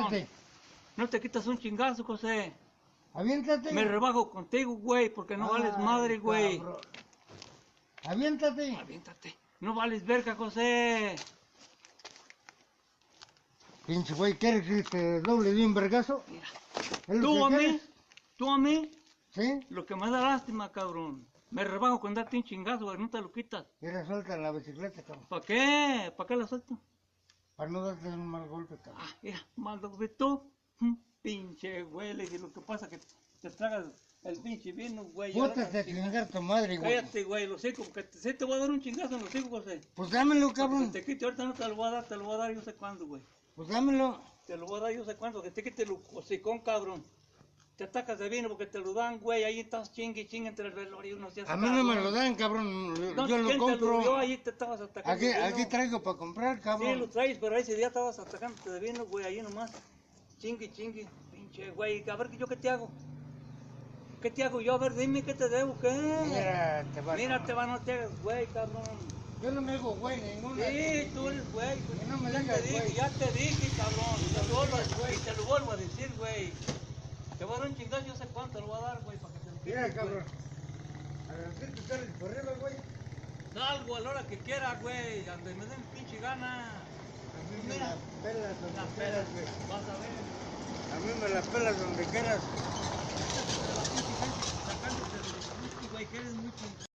Aviéntate. No te quitas un chingazo, José. Aviéntate. Me rebajo contigo, güey, porque no vales madre, güey. Cabrón. Aviéntate. Aviéntate. No vales verga, José. Pinche güey, ¿quieres que te doble de un vergazo? Mira. ¿Es lo Tú que a mí, quieres? tú a mí, ¿Sí? lo que me da lástima, cabrón. Me rebajo con darte un chingazo, güey, no te lo quitas. Era suelta la bicicleta, cabrón. ¿Para qué? ¿Para qué la suelto? Para no darte un mal golpe, cabrón. Ah, mira, maldo de tú. Pinche güey, le dije, lo que pasa que te tragas el pinche vino, güey. Bótate a chingar tu madre, güey. Cállate, güey, lo sé, como que sí te voy a dar un chingazo en los hijos, José. Pues dámelo, Porque cabrón. te quite, ahorita no te lo voy a dar, te lo voy a dar yo sé cuándo, güey. Pues dámelo. Te lo voy a dar yo sé cuándo, que te quite el hocicón, cabrón. Te atacas de vino porque te lo dan, güey, ahí estás chingue entre el velorio y unos días. A mí no me lo dan, cabrón. No, Yo lo ¿quién te lo dio? compro. Ahí te estabas atacando Aquí, de vino. aquí traigo para comprar, Sí, cabrón. lo traes, pero ese día estabas atacándote de vino, güey, ahí nomás. Chingue, pinche güey. A ver, ¿yo qué te hago? ¿Qué te hago yo? A ver, dime qué te debo, ¿qué? Mira, te va. Mira, te van, no te hagas, güey, cabrón. Yo no me hago güey ninguna. Sí, tú eres güey. Que no me Ya digas, te dije, güey. ya te dije, cabrón. Te lo vuelvo a decir, güey. Te voy a dar un chingazo, yo sé cuánto te lo voy a dar, güey, para que te lo quites, Mira, güey. cabrón. A ver, ¿qué te sales por arriba, güey? Salgo a la hora que quiera, güey, donde me den pinche gana. A mí me Mira, la pelas las donde pelas, quieras, güey. vas a ver. A mí me la pelas donde quieras. La pinche gente sacándote de los güey, que eres muy chingón.